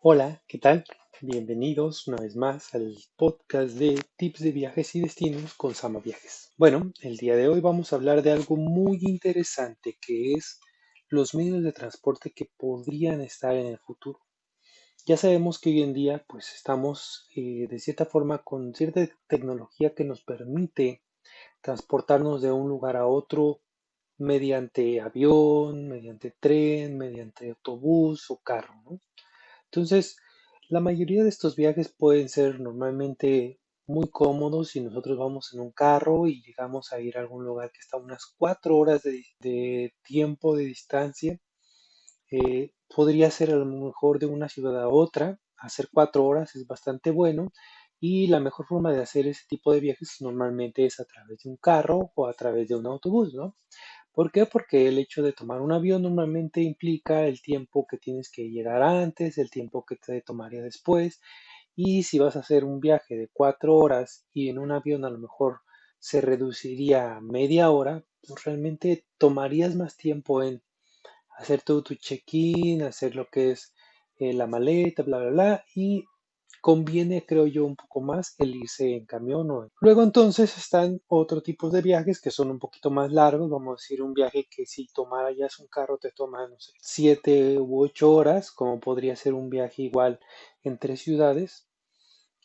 Hola, ¿qué tal? Bienvenidos una vez más al podcast de tips de viajes y destinos con Sama Viajes. Bueno, el día de hoy vamos a hablar de algo muy interesante que es los medios de transporte que podrían estar en el futuro. Ya sabemos que hoy en día pues estamos de cierta forma con cierta tecnología que nos permite transportarnos de un lugar a otro mediante avión, mediante tren, mediante autobús o carro, ¿no? Entonces, la mayoría de estos viajes pueden ser normalmente muy cómodos si nosotros vamos en un carro y llegamos a ir a algún lugar que está a unas 4 horas de tiempo de distancia. Podría ser a lo mejor de una ciudad a otra. Hacer 4 horas es bastante bueno y la mejor forma de hacer ese tipo de viajes normalmente es a través de un carro o a través de un autobús, ¿no? ¿Por qué? Porque el hecho de tomar un avión normalmente implica el tiempo que tienes que llegar antes, el tiempo que te tomaría después, y si vas a hacer un viaje de 4 horas y en un avión a lo mejor se reduciría a media hora, pues realmente tomarías más tiempo en hacer todo tu check-in, hacer lo que es la maleta, bla, bla, bla, y conviene, creo yo, un poco más el irse en camión o luego entonces están otro tipos de viajes que son un poquito más largos, vamos a decir un viaje que si tomara ya un carro te toma, no sé, 7 u 8 horas, como podría ser un viaje igual entre ciudades.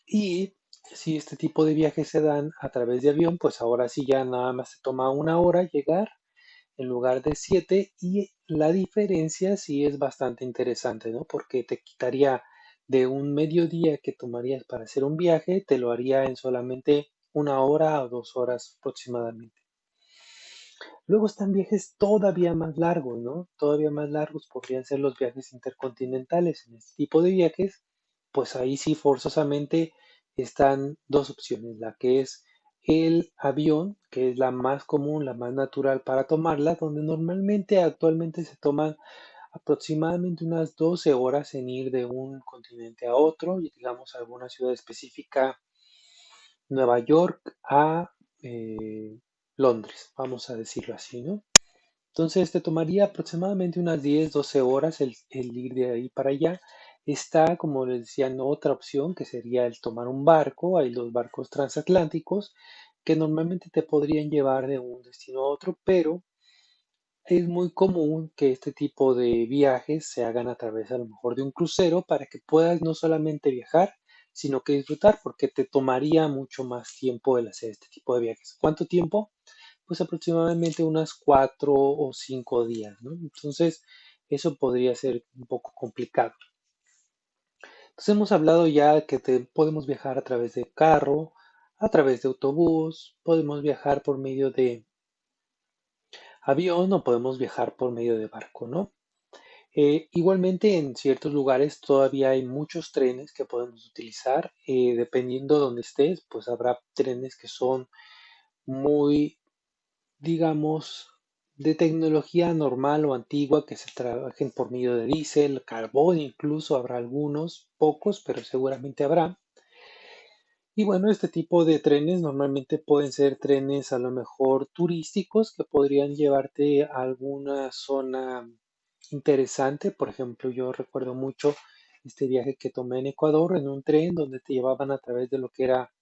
Y si este tipo de viajes se dan a través de avión, pues ahora sí ya nada más se toma una hora llegar en lugar de 7 y la diferencia sí es bastante interesante, ¿no? Porque te quitaría de un mediodía que tomarías para hacer un viaje, te lo haría en solamente una hora o 2 horas aproximadamente. Luego están viajes todavía más largos, ¿no? Todavía más largos podrían ser los viajes intercontinentales. En este tipo de viajes, pues ahí sí forzosamente están dos opciones, la que es el avión, que es la más común, la más natural para tomarla, donde normalmente actualmente se toman aproximadamente unas 12 horas en ir de un continente a otro, y digamos alguna ciudad específica, Nueva York a Londres, vamos a decirlo así, ¿no? Entonces te tomaría aproximadamente unas 10, 12 horas el ir de ahí para allá. Está, como les decía, ¿no? Otra opción que sería el tomar un barco. Hay los barcos transatlánticos que normalmente te podrían llevar de un destino a otro, pero es muy común que este tipo de viajes se hagan a través a lo mejor de un crucero para que puedas no solamente viajar, sino que disfrutar, porque te tomaría mucho más tiempo el hacer este tipo de viajes. ¿Cuánto tiempo? Pues aproximadamente unas 4 o 5 días, ¿no? Entonces, eso podría ser un poco complicado. Entonces, hemos hablado ya que podemos viajar a través de carro, a través de autobús, podemos viajar por medio de avión o podemos viajar por medio de barco, ¿no? Igualmente, en ciertos lugares todavía hay muchos trenes que podemos utilizar. Dependiendo de donde estés, pues habrá trenes que son muy, digamos, de tecnología normal o antigua que se trabajen por medio de diésel, carbón, incluso habrá algunos, pocos, pero seguramente habrá. Y bueno, este tipo de trenes normalmente pueden ser trenes a lo mejor turísticos que podrían llevarte a alguna zona interesante. Por ejemplo, yo recuerdo mucho este viaje que tomé en Ecuador en un tren donde te llevaban a través de lo que era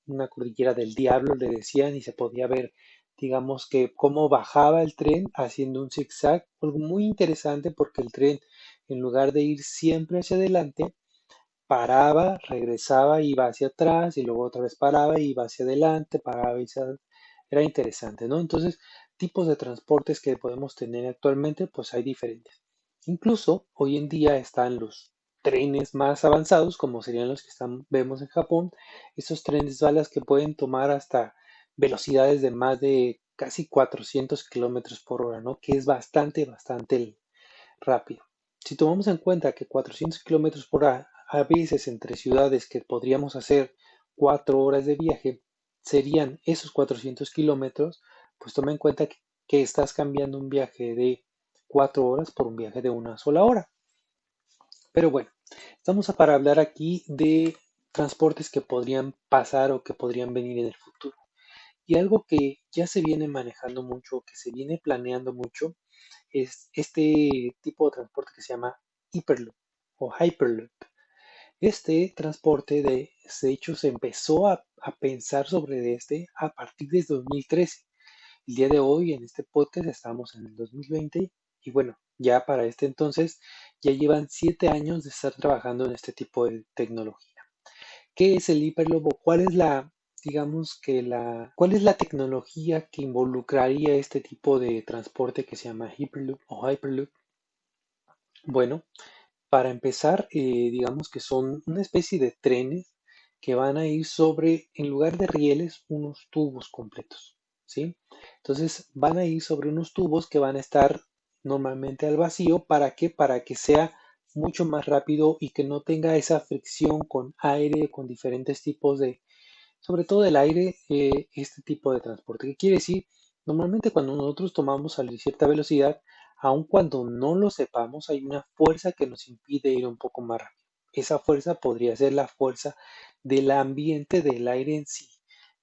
una cordillera del diablo, le decían, y se podía ver, digamos que cómo bajaba el tren haciendo un zigzag, algo muy interesante porque el tren, en lugar de ir siempre hacia adelante, paraba, regresaba, iba hacia atrás y luego otra vez paraba, iba hacia adelante, paraba y era interesante, ¿no? Entonces, tipos de transportes que podemos tener actualmente, pues hay diferentes. Incluso hoy en día están los trenes más avanzados, como serían los que vemos en Japón, esos trenes balas que pueden tomar hasta velocidades de más de casi 400 kilómetros por hora, ¿no? Que es bastante, bastante rápido. Si tomamos en cuenta que 400 kilómetros por hora, a veces entre ciudades que podríamos hacer 4 horas de viaje, serían esos 400 kilómetros, pues toma en cuenta que estás cambiando un viaje de 4 horas por un viaje de una sola hora. Pero bueno, estamos para hablar aquí de transportes que podrían pasar o que podrían venir en el futuro. Y algo que ya se viene manejando mucho, que se viene planeando mucho, es este tipo de transporte que se llama Hyperloop o Hyperloop. Este transporte, de hecho, se empezó a pensar sobre este a partir de 2013. El día de hoy, en este podcast, estamos en el 2020 y bueno, ya para este entonces ya llevan 7 años de estar trabajando en este tipo de tecnología. ¿Qué es el Hyperloop o cuál es digamos que cuál es la tecnología que involucraría este tipo de transporte que se llama Hyperloop o Hyperloop? Bueno, para empezar, digamos que son una especie de trenes que van a ir sobre, en lugar de rieles, unos tubos completos, ¿sí? Entonces van a ir sobre unos tubos que van a estar normalmente al vacío. ¿Para qué? Para que sea mucho más rápido y que no tenga esa fricción con aire, con diferentes tipos sobre todo el aire, este tipo de transporte. ¿Qué quiere decir? Normalmente cuando nosotros tomamos a cierta velocidad, aun cuando no lo sepamos, hay una fuerza que nos impide ir un poco más rápido. Esa fuerza podría ser la fuerza del ambiente, del aire en sí,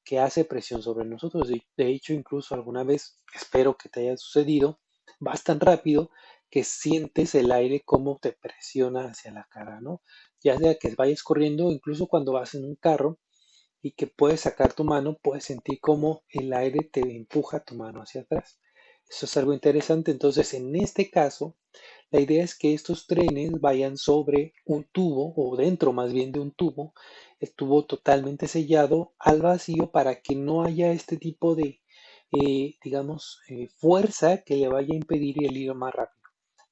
que hace presión sobre nosotros. De hecho, incluso alguna vez, espero que te haya sucedido, vas tan rápido que sientes el aire como te presiona hacia la cara, ¿no? Ya sea que vayas corriendo, incluso cuando vas en un carro y que puedes sacar tu mano, puedes sentir cómo el aire te empuja tu mano hacia atrás. Eso es algo interesante. Entonces, en este caso, la idea es que estos trenes vayan sobre un tubo o dentro más bien de un tubo, el tubo totalmente sellado al vacío para que no haya este tipo de, digamos, fuerza que le vaya a impedir el ir más rápido.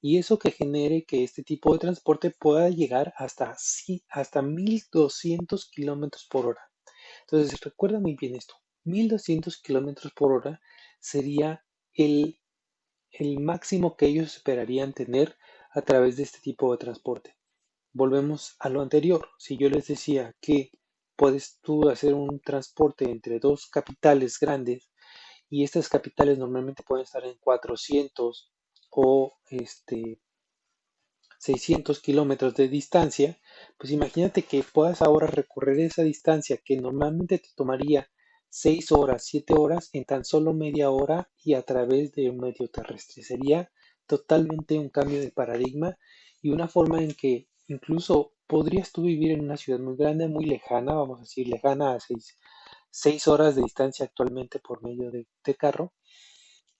Y eso que genere que este tipo de transporte pueda llegar hasta, sí, hasta 1200 kilómetros por hora. Entonces, recuerda muy bien esto. 1200 kilómetros por hora sería el, el máximo que ellos esperarían tener a través de este tipo de transporte. Volvemos a lo anterior. Si yo les decía que puedes tú hacer un transporte entre dos capitales grandes y estas capitales normalmente pueden estar en 400 o 600 kilómetros de distancia, pues imagínate que puedas ahora recorrer esa distancia que normalmente te tomaría 6 horas, 7 horas en tan solo media hora y a través de un medio terrestre. Sería totalmente un cambio de paradigma y una forma en que incluso podrías tú vivir en una ciudad muy grande, muy lejana, vamos a decir lejana a 6 horas de distancia actualmente por medio de carro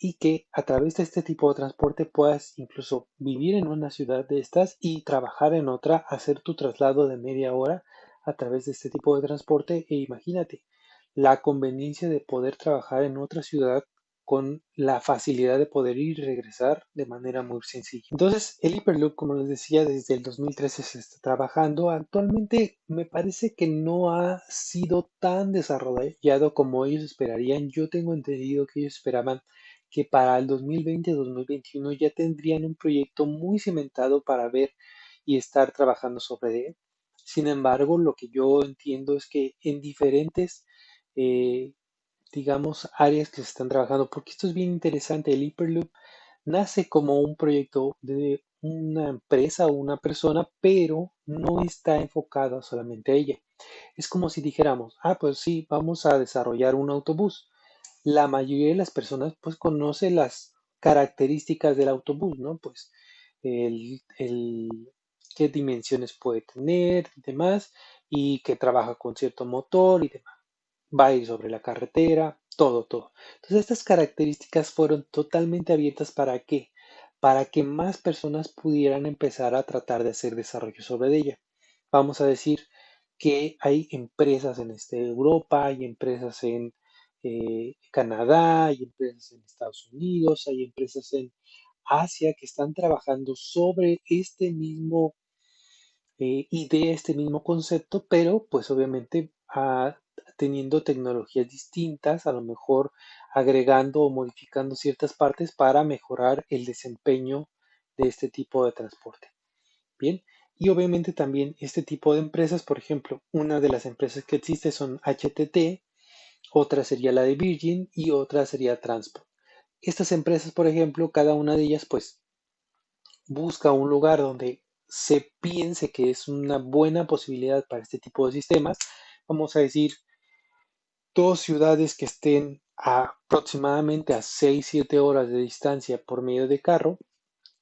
y que a través de este tipo de transporte puedas incluso vivir en una ciudad de estas y trabajar en otra, hacer tu traslado de media hora a través de este tipo de transporte e imagínate la conveniencia de poder trabajar en otra ciudad con la facilidad de poder ir y regresar de manera muy sencilla. Entonces, el Hyperloop, como les decía, desde el 2013 se está trabajando. Actualmente me parece que no ha sido tan desarrollado como ellos esperarían. Yo tengo entendido que ellos esperaban que para el 2020-2021 ya tendrían un proyecto muy cimentado para ver y estar trabajando sobre él. Sin embargo, lo que yo entiendo es que en diferentes, eh, digamos, áreas que se están trabajando, porque esto es bien interesante, el Hyperloop nace como un proyecto de una empresa o una persona, pero no está enfocado solamente a ella. Es como si dijéramos, ah, pues sí, vamos a desarrollar un autobús. La mayoría de las personas pues conoce las características del autobús, ¿no? Pues qué dimensiones puede tener y demás, y que trabaja con cierto motor y demás. Va a ir sobre la carretera, todo, todo. Entonces estas características fueron totalmente abiertas ¿para qué? Para que más personas pudieran empezar a tratar de hacer desarrollo sobre ella. Vamos a decir que hay empresas en Europa, hay empresas en Canadá, hay empresas en Estados Unidos, hay empresas en Asia que están trabajando sobre este mismo idea, este mismo concepto, pero pues obviamente teniendo tecnologías distintas, a lo mejor agregando o modificando ciertas partes para mejorar el desempeño de este tipo de transporte. Bien, y obviamente también este tipo de empresas, por ejemplo, una de las empresas que existe son HTT, otra sería la de Virgin y otra sería Transport. Estas empresas, por ejemplo, cada una de ellas pues busca un lugar donde se piense que es una buena posibilidad para este tipo de sistemas. Vamos a decir, dos ciudades que estén aproximadamente a 6 7 horas de distancia por medio de carro,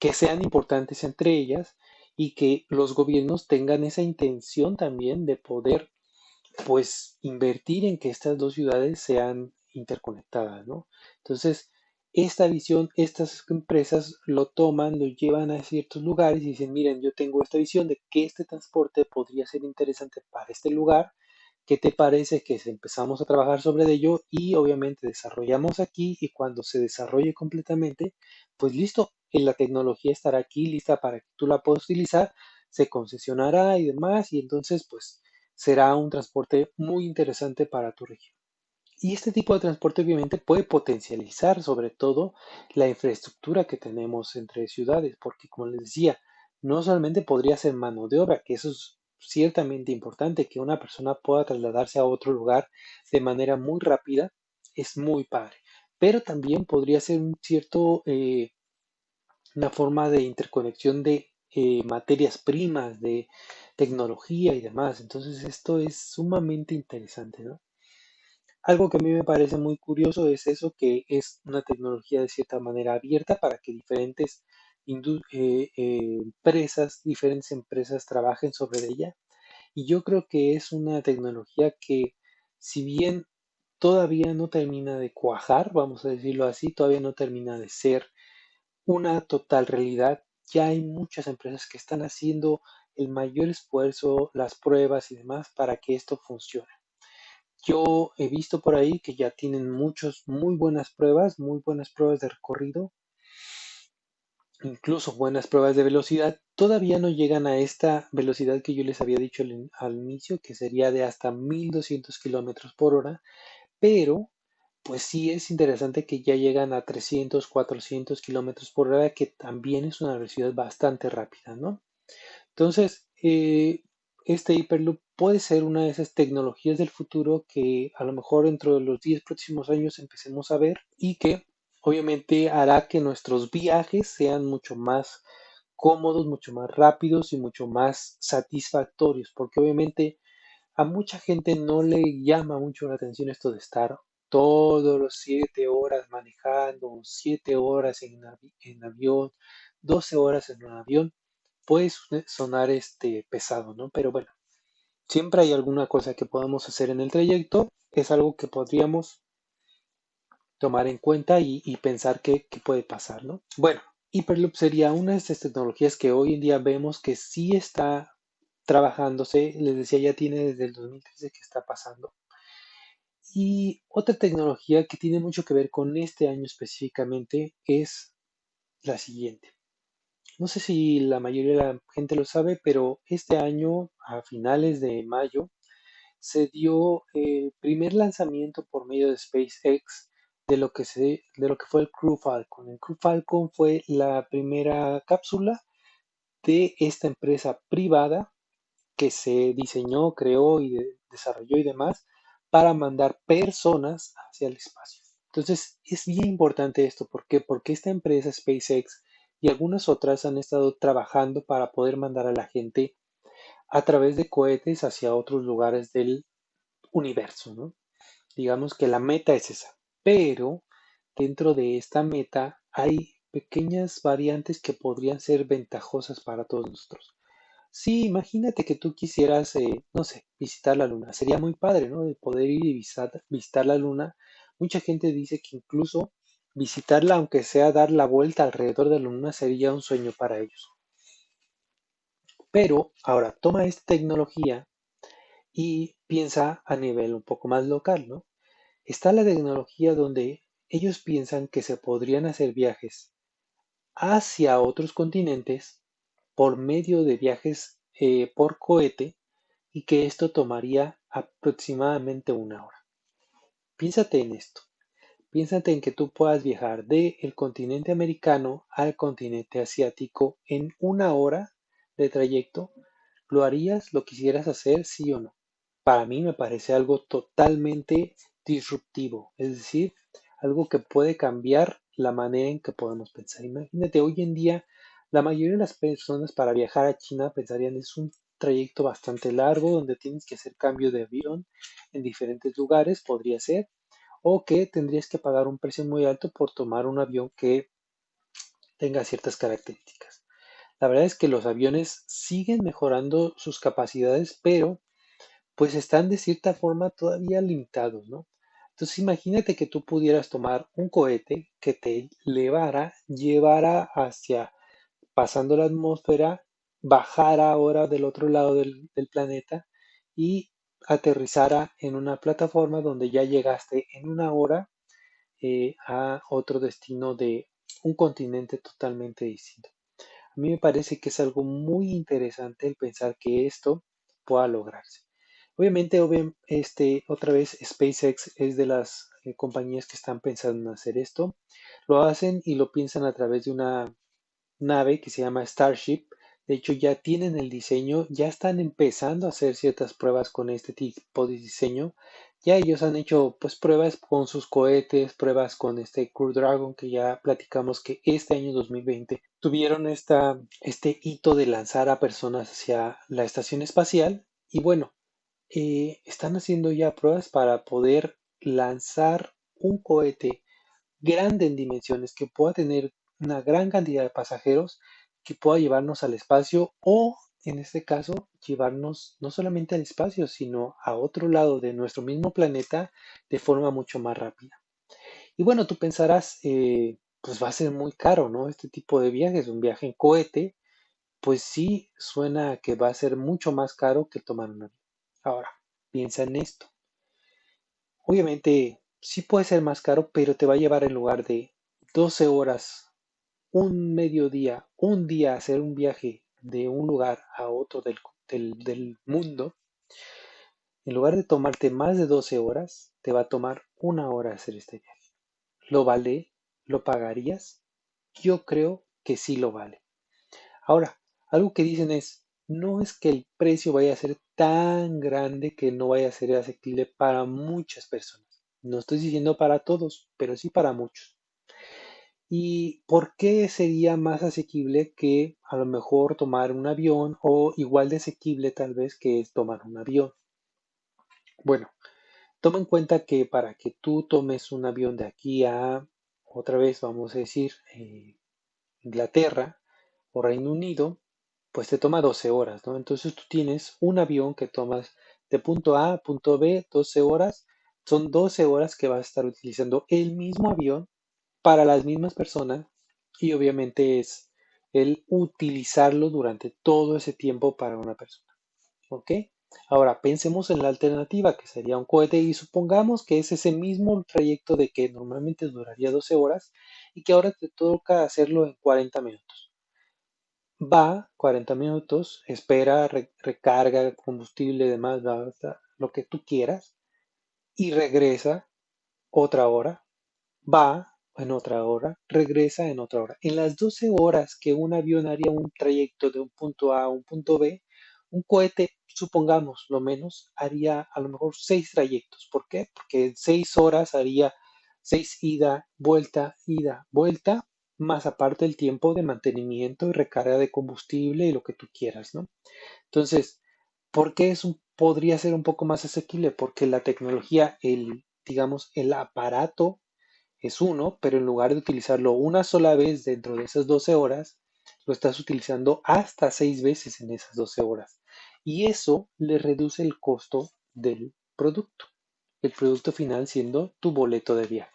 que sean importantes entre ellas y que los gobiernos tengan esa intención también de poder pues invertir en que estas dos ciudades sean interconectadas, ¿no? Entonces, esta visión, estas empresas lo toman, lo llevan a ciertos lugares y dicen, miren, yo tengo esta visión de que este transporte podría ser interesante para este lugar. ¿Qué te parece que si empezamos a trabajar sobre ello y obviamente desarrollamos aquí y cuando se desarrolle completamente, pues listo, la tecnología estará aquí lista para que tú la puedas utilizar, se concesionará y demás y entonces pues será un transporte muy interesante para tu región. Y este tipo de transporte obviamente puede potencializar sobre todo la infraestructura que tenemos entre ciudades, porque como les decía, no solamente podría ser mano de obra, que eso es ciertamente importante, que una persona pueda trasladarse a otro lugar de manera muy rápida, es muy padre, pero también podría ser un cierto, una forma de interconexión de materias primas, de tecnología y demás. Entonces esto es sumamente interesante, ¿no? Algo que a mí me parece muy curioso es eso, que es una tecnología de cierta manera abierta para que diferentes empresas trabajen sobre ella. Y yo creo que es una tecnología que, si bien todavía no termina de cuajar, vamos a decirlo así, todavía no termina de ser una total realidad, ya hay muchas empresas que están haciendo el mayor esfuerzo, las pruebas y demás para que esto funcione. Yo he visto por ahí que ya tienen muchos, muy buenas pruebas de recorrido, incluso buenas pruebas de velocidad. Todavía no llegan a esta velocidad que yo les había dicho al inicio, que sería de hasta 1200 kilómetros por hora, pero pues sí es interesante que ya llegan a 300, 400 kilómetros por hora, que también es una velocidad bastante rápida, ¿no? Entonces, este Hyperloop puede ser una de esas tecnologías del futuro que a lo mejor dentro de los 10 próximos años empecemos a ver y que obviamente hará que nuestros viajes sean mucho más cómodos, mucho más rápidos y mucho más satisfactorios, porque obviamente a mucha gente no le llama mucho la atención esto de estar todos los 7 horas manejando, 7 horas en avión, 12 horas en un avión. Puede sonar pesado, ¿no? Pero bueno, siempre hay alguna cosa que podamos hacer en el trayecto. Es algo que podríamos tomar en cuenta y pensar qué puede pasar, ¿no? Bueno, Hyperloop sería una de estas tecnologías que hoy en día vemos que sí está trabajándose. Les decía, ya tiene desde el 2013 que está pasando. Y otra tecnología que tiene mucho que ver con este año específicamente es la siguiente. No sé si la mayoría de la gente lo sabe, pero este año, a finales de mayo, se dio el primer lanzamiento por medio de SpaceX de lo que fue el Crew Falcon. El Crew Falcon fue la primera cápsula de esta empresa privada que se diseñó, creó y desarrolló y demás para mandar personas hacia el espacio. Entonces, es bien importante esto. ¿Por qué? Porque esta empresa SpaceX y algunas otras han estado trabajando para poder mandar a la gente a través de cohetes hacia otros lugares del universo, ¿no? Digamos que la meta es esa, pero dentro de esta meta hay pequeñas variantes que podrían ser ventajosas para todos nosotros. Sí, imagínate que tú quisieras, no sé, visitar la luna. Sería muy padre, ¿no? De poder ir y visitar la luna. Mucha gente dice que incluso visitarla, aunque sea dar la vuelta alrededor de la luna, sería un sueño para ellos. Pero ahora toma esta tecnología y piensa a nivel un poco más local, ¿no? Está la tecnología donde ellos piensan que se podrían hacer viajes hacia otros continentes por medio de viajes por cohete y que esto tomaría aproximadamente una hora. Piénsate en esto. Piénsate en que tú puedas viajar del continente americano al continente asiático en una hora de trayecto. ¿Lo harías? ¿Lo quisieras hacer? ¿Sí o no? Para mí me parece algo totalmente disruptivo, es decir, algo que puede cambiar la manera en que podemos pensar. Imagínate, hoy en día la mayoría de las personas para viajar a China pensarían es un trayecto bastante largo donde tienes que hacer cambio de avión en diferentes lugares, podría ser, o que tendrías que pagar un precio muy alto por tomar un avión que tenga ciertas características. La verdad es que los aviones siguen mejorando sus capacidades, pero pues están de cierta forma todavía limitados, ¿no? Entonces imagínate que tú pudieras tomar un cohete que te llevara hacia, pasando la atmósfera, bajara ahora del otro lado del planeta y aterrizara en una plataforma donde ya llegaste en una hora a otro destino de un continente totalmente distinto. A mí me parece que es algo muy interesante el pensar que esto pueda lograrse. Obviamente, otra vez, SpaceX es de las compañías que están pensando en hacer esto. Lo hacen y lo piensan a través de una nave que se llama Starship. De hecho, ya tienen el diseño, ya están empezando a hacer ciertas pruebas con este tipo de diseño. Ya ellos han hecho pues pruebas con sus cohetes, pruebas con este Crew Dragon que ya platicamos que este año 2020 tuvieron este hito de lanzar a personas hacia la estación espacial. Y bueno, están haciendo ya pruebas para poder lanzar un cohete grande en dimensiones, que pueda tener una gran cantidad de pasajeros, que pueda llevarnos al espacio o, en este caso, llevarnos no solamente al espacio, sino a otro lado de nuestro mismo planeta de forma mucho más rápida. Y bueno, tú pensarás, pues va a ser muy caro, ¿no? Este tipo de viajes, un viaje en cohete, pues sí suena a que va a ser mucho más caro que tomar un avión. Ahora, piensa en esto. Obviamente, sí puede ser más caro, pero te va a llevar en lugar de 12 horas, un mediodía, un día hacer un viaje de un lugar a otro del mundo. En lugar de tomarte más de 12 horas, te va a tomar una hora hacer este viaje. ¿Lo vale? ¿Lo pagarías? Yo creo que sí lo vale. Ahora, algo que dicen es, no es que el precio vaya a ser tan grande que no vaya a ser asequible para muchas personas. No estoy diciendo para todos, pero sí para muchos. ¿Y por qué sería más asequible que a lo mejor tomar un avión o igual de asequible tal vez que es tomar un avión? Bueno, toma en cuenta que para que tú tomes un avión de aquí a, otra vez vamos a decir, Inglaterra o Reino Unido, pues te toma 12 horas, ¿no? Entonces tú tienes un avión que tomas de punto A a punto B, 12 horas. Son 12 horas que vas a estar utilizando el mismo avión para las mismas personas y obviamente es el utilizarlo durante todo ese tiempo para una persona. ¿Ok? Ahora pensemos en la alternativa que sería un cohete y supongamos que es ese mismo trayecto de que normalmente duraría 12 horas y que ahora te toca hacerlo en 40 minutos. Va 40 minutos, espera, recarga combustible, demás, bla, bla, bla, lo que tú quieras y regresa otra hora, va en otra hora, regresa en otra hora. En las 12 horas que un avión haría un trayecto de un punto A a un punto B, un cohete, supongamos, lo menos, haría a lo mejor 6 trayectos. ¿Por qué? Porque en 6 horas haría 6 ida, vuelta, más aparte el tiempo de mantenimiento y recarga de combustible y lo que tú quieras, ¿no? Entonces, ¿por qué podría ser un poco más asequible? Porque la tecnología, digamos, el aparato es uno, pero en lugar de utilizarlo una sola vez dentro de esas 12 horas, lo estás utilizando hasta 6 veces en esas 12 horas. Y eso le reduce el costo del producto. El producto final siendo tu boleto de viaje.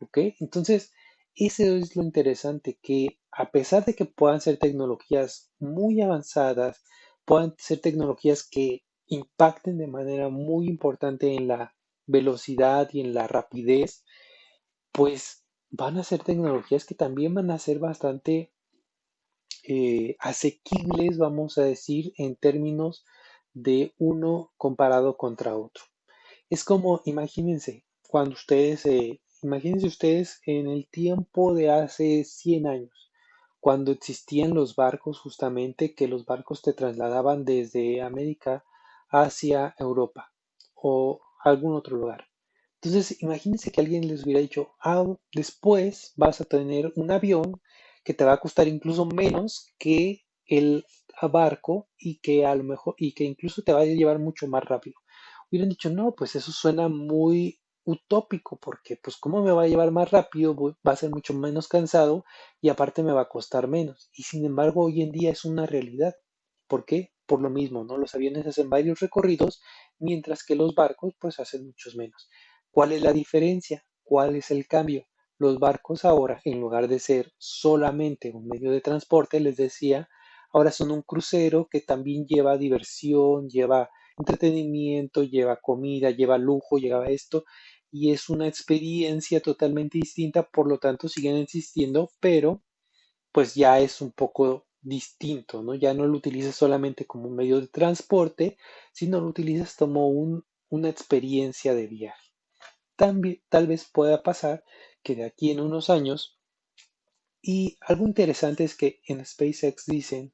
¿Ok? Entonces, eso es lo interesante, que a pesar de que puedan ser tecnologías muy avanzadas, puedan ser tecnologías que impacten de manera muy importante en la velocidad y en la rapidez, pues van a ser tecnologías que también van a ser bastante asequibles, vamos a decir, en términos de uno comparado contra otro. Es como, imagínense ustedes en el tiempo de hace 100 años, cuando existían los barcos justamente, que los barcos te trasladaban desde América hacia Europa o algún otro lugar. Entonces, imagínense que alguien les hubiera dicho, después vas a tener un avión que te va a costar incluso menos que el barco y que a lo mejor, y que incluso te va a llevar mucho más rápido. Hubieran dicho, no, pues eso suena muy, utópico porque pues cómo me va a llevar más rápido, va a ser mucho menos cansado y aparte me va a costar menos. Y sin embargo, hoy en día es una realidad. ¿Por qué? Por lo mismo, ¿no? Los aviones hacen varios recorridos, mientras que los barcos pues hacen muchos menos. ¿Cuál es la diferencia? ¿Cuál es el cambio? Los barcos ahora, en lugar de ser solamente un medio de transporte, les decía, ahora son un crucero que también lleva diversión, lleva entretenimiento, lleva comida, lleva lujo, lleva esto, y es una experiencia totalmente distinta, por lo tanto siguen existiendo, pero pues ya es un poco distinto, ¿no? Ya no lo utilizas solamente como un medio de transporte, sino lo utilizas como una experiencia de viaje. También, tal vez pueda pasar que de aquí en unos años, y algo interesante es que en SpaceX dicen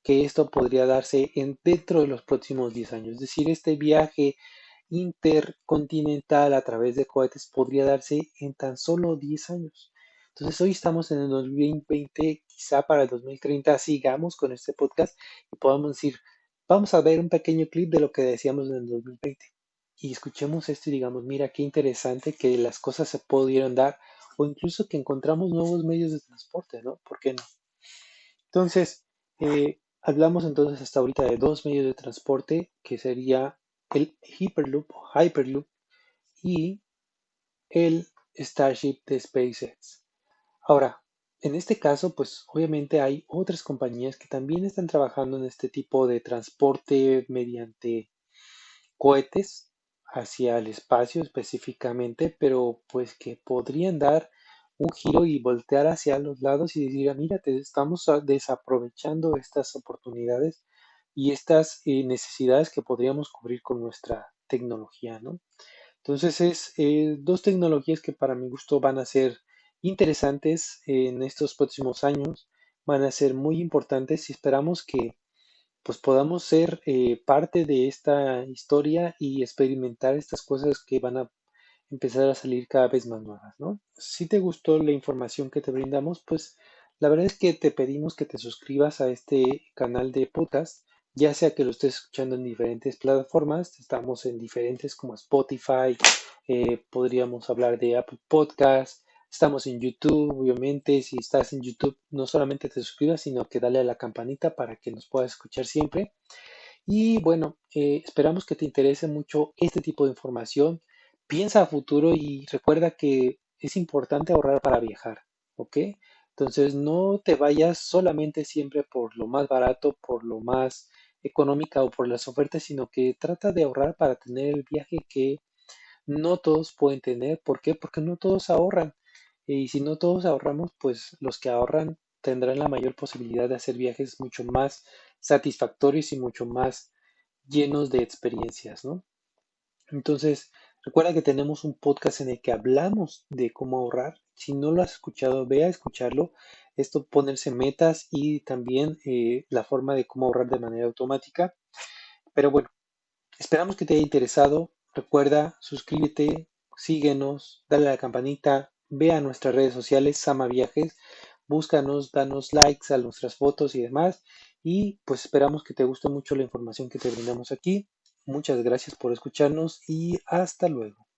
que esto podría darse dentro de los próximos 10 años. Es decir, este viaje intercontinental a través de cohetes podría darse en tan solo 10 años. Entonces, hoy estamos en el 2020, quizá para el 2030 sigamos con este podcast y podamos decir, vamos a ver un pequeño clip de lo que decíamos en el 2020 y escuchemos esto y digamos, mira qué interesante que las cosas se pudieron dar o incluso que encontramos nuevos medios de transporte, ¿no? ¿Por qué no? Entonces, hablamos entonces hasta ahorita de dos medios de transporte, que sería el Hyperloop o Hyperloop y el Starship de SpaceX. Ahora, en este caso, pues obviamente hay otras compañías que también están trabajando en este tipo de transporte mediante cohetes hacia el espacio específicamente, pero pues que podrían dar un giro y voltear hacia los lados y decir, "Ah, mira, estamos desaprovechando estas oportunidades y estas necesidades que podríamos cubrir con nuestra tecnología, ¿no? Entonces es dos tecnologías que para mi gusto van a ser interesantes en estos próximos años, van a ser muy importantes y esperamos que pues podamos ser parte de esta historia y experimentar estas cosas que van a empezar a salir cada vez más nuevas, ¿no? Si te gustó la información que te brindamos, pues la verdad es que te pedimos que te suscribas a este canal de podcast, ya sea que lo estés escuchando en diferentes plataformas, estamos en diferentes como Spotify, podríamos hablar de Apple Podcast, estamos en YouTube, obviamente, si estás en YouTube, no solamente te suscribas, sino que dale a la campanita para que nos puedas escuchar siempre. Y bueno, esperamos que te interese mucho este tipo de información. Piensa a futuro y recuerda que es importante ahorrar para viajar, ¿ok? Entonces no te vayas solamente siempre por lo más barato, por lo más económica o por las ofertas, sino que trata de ahorrar para tener el viaje que no todos pueden tener. ¿Por qué? Porque no todos ahorran. Y si no todos ahorramos, pues los que ahorran tendrán la mayor posibilidad de hacer viajes mucho más satisfactorios y mucho más llenos de experiencias, ¿no? Entonces, recuerda que tenemos un podcast en el que hablamos de cómo ahorrar. Si no lo has escuchado, ve a escucharlo. Esto ponerse metas y también la forma de cómo ahorrar de manera automática. Pero bueno, esperamos que te haya interesado. Recuerda, suscríbete, síguenos, dale a la campanita, ve a nuestras redes sociales, Sama Viajes, búscanos, danos likes a nuestras fotos y demás. Y pues esperamos que te guste mucho la información que te brindamos aquí. Muchas gracias por escucharnos y hasta luego.